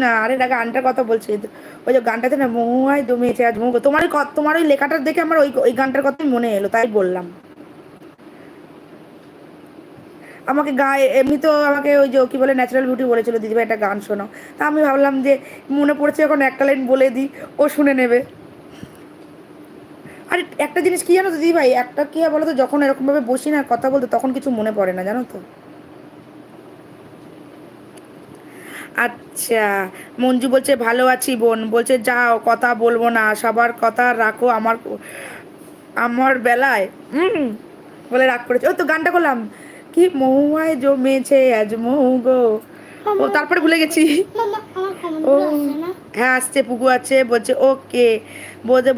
না, আরে না, গানটার কথা বলছি। ওই যে গানটাতে না, মহুয়ায় জমেছে আজ মহু, তোমার ওই লেখাটার দেখে আমার ওই ওই গানটার কথাই মনে এলো, তাই বললাম। আমাকে গায়ে এমনি তো আমাকে ওই যে কি বলে ন্যাচারাল বিউটি বলেছিল দিদিভাই একটা গান শোনাও। তা আমি ভাবলাম যে মনে পড়ছে এখন একটা লাইন বলে দিই, ও শুনে নেবে। আর একটা জিনিস কি জানো তো দিদিভাই, একটা কি হয় বলো তো, যখন এরকম ভাবে বসি না কথা বলতে, তখন কিছু মনে পড়ে না, জানো তো। আচ্ছা, মঞ্জু বলছে ভালো আছি বোন, বলছে যাও কথা বলবো না, সবার কথা রাখো আমার আমার বেলায়। হুম, বলে রাগ করেছে। ও তো গানটা করলাম, কি মহুয়ায় জমেছে আজ মহু গো। ও মামা তারপরে ভুলে গেছি। মামা আমার ও কমেন্টগুলো আসছে না। হ্যাঁ আসছে, পুকু আছে, বলছে ওকে।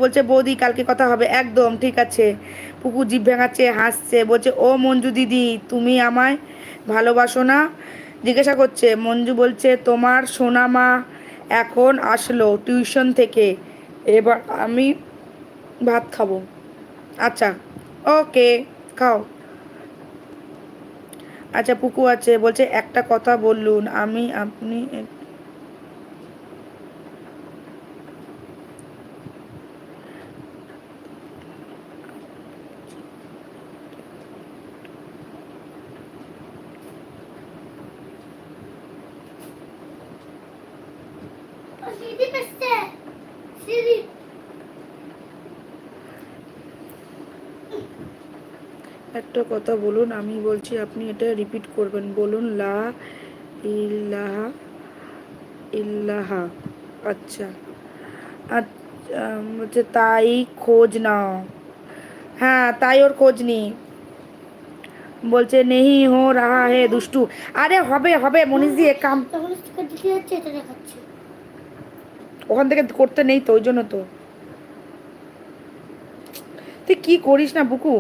বলছে বৌদি কালকে কথা হবে, একদম ঠিক আছে। পুকু জিভ ভেঙাচ্ছে, হাসছে, বলছে ও মঞ্জু দিদি তুমি আমায় ভালোবাসো না, জিজ্ঞাসা করছে। মঞ্জু বলছে তোমার সোনা মা এখন আসলো টিউশন থেকে, এবার আমি ভাত খাবো। আচ্ছা, ওকে, খাও। আচ্ছা, পুকু আছে, বলছে একটা কথা বললুন, আমি আপনি সিঁড়ি পেছছে সিঁড়ি। একটা কথা বলুন, আমি বলছি আপনি এটা রিপিট করবেন, বলুন লা ইলাহা ইল্লাহা। আচ্ছা, আচ্ছা, বলছে তাই খোঁজ নাও। হ্যাঁ তাই ওর খোঁজ নি। বলছে নেহি হো রাহা হে দুষ্টু। আরে হবে হবে মনীষ মামা দিয়ে কাম। যখন স্টিকার দিতে যাচ্ছে এটা দেখাচ্ছে। ওখান থেকে করতে নেই তো, ওই জন্য তো। তুই কি করিস না বুকু।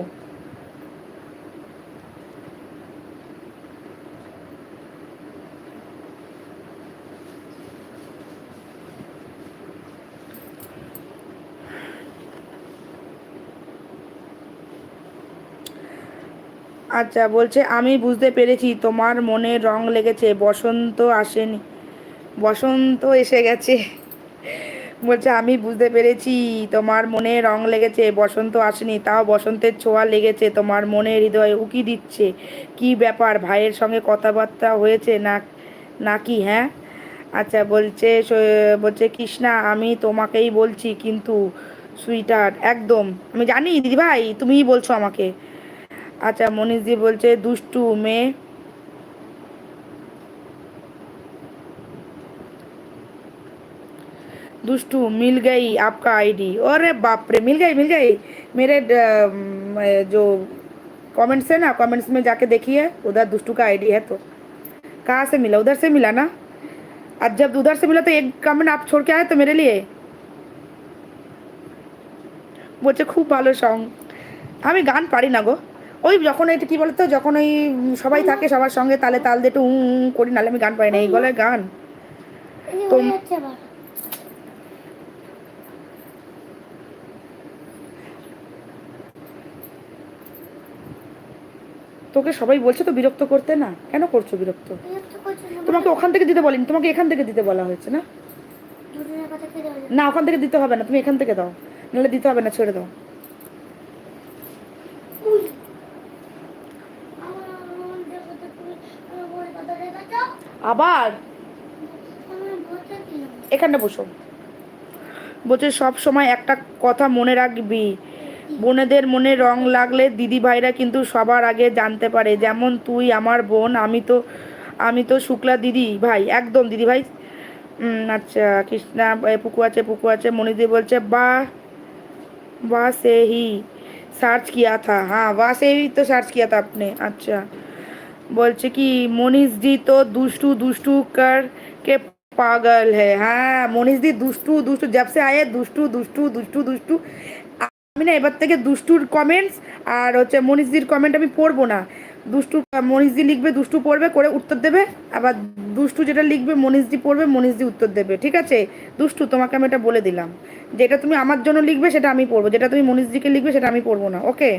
আচ্ছা, বলছে আমি বুঝতে পেরেছি তোমার মনে রং লেগেছে, বসন্ত আসেনি, বসন্ত এসে গেছে। বলছে আমি বুঝতে পেরেছি তোমার মনে রং লেগেছে, বসন্ত আসেনি, তাও বসন্তের ছোঁয়া লেগেছে তোমার মনে, হৃদয়ে উকি দিচ্ছে। কি ব্যাপার, ভাইয়ের সঙ্গে কথাবার্তা হয়েছে না নাকি? হ্যাঁ। আচ্ছা, বলছে কৃষ্ণা আমি তোমাকেই বলছি কিন্তু সুইটার, একদম আমি জানি দিদিভাই তুমিই বলছো আমাকে। আচ্ছা, মনীষজি বলছে দুষ্টু মেয়ে, दुष्टू मिल गई आपका आईडी, अरे बाप रे, मिल गई। मेरे जो कमेंट्स है ना, कमेंट्स में जाके देखिए, उधर दुष्टू का आईडी है। तो कहाँ से मिला? उधर से मिला ना। आज जब उधर से मिला तो एक कमेंट आप छोड़ के आए तो मेरे लिए। বলছে খুব ভালো সং। আমি গান পারি না গো। ওই যখন এটা কি বলতো, যখন ওই সবাই মামা থাকে সবার সঙ্গে তালে তাল দিয়ে একটু করি, নাহলে আমি গান পারি না, এই মামা গলায় গান। এই যে তো হয়ে যাচ্ছে আবার। তোকে সবাই বলছে তো বিরক্ত করতে, না কেন করছো বিরক্ত? বিরক্ত করছে না তোমাকে মানে। ওখান থেকে দিতে বলিনি, তোমাকে এখান থেকে দিতে বলা হয়েছে না। দুদিনের কথা কে দেওয়া না যাবে? ওখান থেকে দিতে হবে না, তুমি এখান থেকে দাও, নাহলে দিতে হবে না, ছেড়ে দাও। উই, আমার দেখো তুমি আমার বই কথা রেখেছো। আবার আমার বইটা দিলাম। এখানটা বসো। বলছে সব সময় একটা কথা মনে রাখবি, বোনেদের মনে রং লাগলে দিদি ভাইরা কিন্তু সবার আগে জানতে পারে, যেমন তুই আমার বোন, আমি তো শুক্লা দিদি ভাই, একদম দিদি ভাই। আচ্ছা, কৃষ্ণা পুকু আছে, মনিদি বলছে বাহ, वाह से ही सर्च किया था, हाँ वाह से ही तो सर्च किया था आपने। अच्छा, बोलছে কি মনীষ জি তো দুষ্টু দুষ্টু कर के पागल है। হ্যাঁ মনীষ দি দুষ্টু দুষ্টু जब से आए দুষ্টু দুষ্টু দুষ্টু দুষ্টু। আমি না এবার থেকে দুষ্টুর কমেন্টস আর হচ্ছে মনীষদির কমেন্ট আমি পড়বো না। দুষ্টু মনীষদি লিখবে, দুষ্টু পড়বে করে উত্তর দেবে, আবার দুষ্টু যেটা লিখবে মনীষদি পড়বে, মনীষদি উত্তর দেবে, ঠিক আছে? দুষ্টু তোমাকে আমি এটা বলে দিলাম, যেটা তুমি আমার জন্য লিখবে সেটা আমি পড়বো, যেটা তুমি মনীষদিকে লিখবে সেটা আমি পড়বো না, ওকে?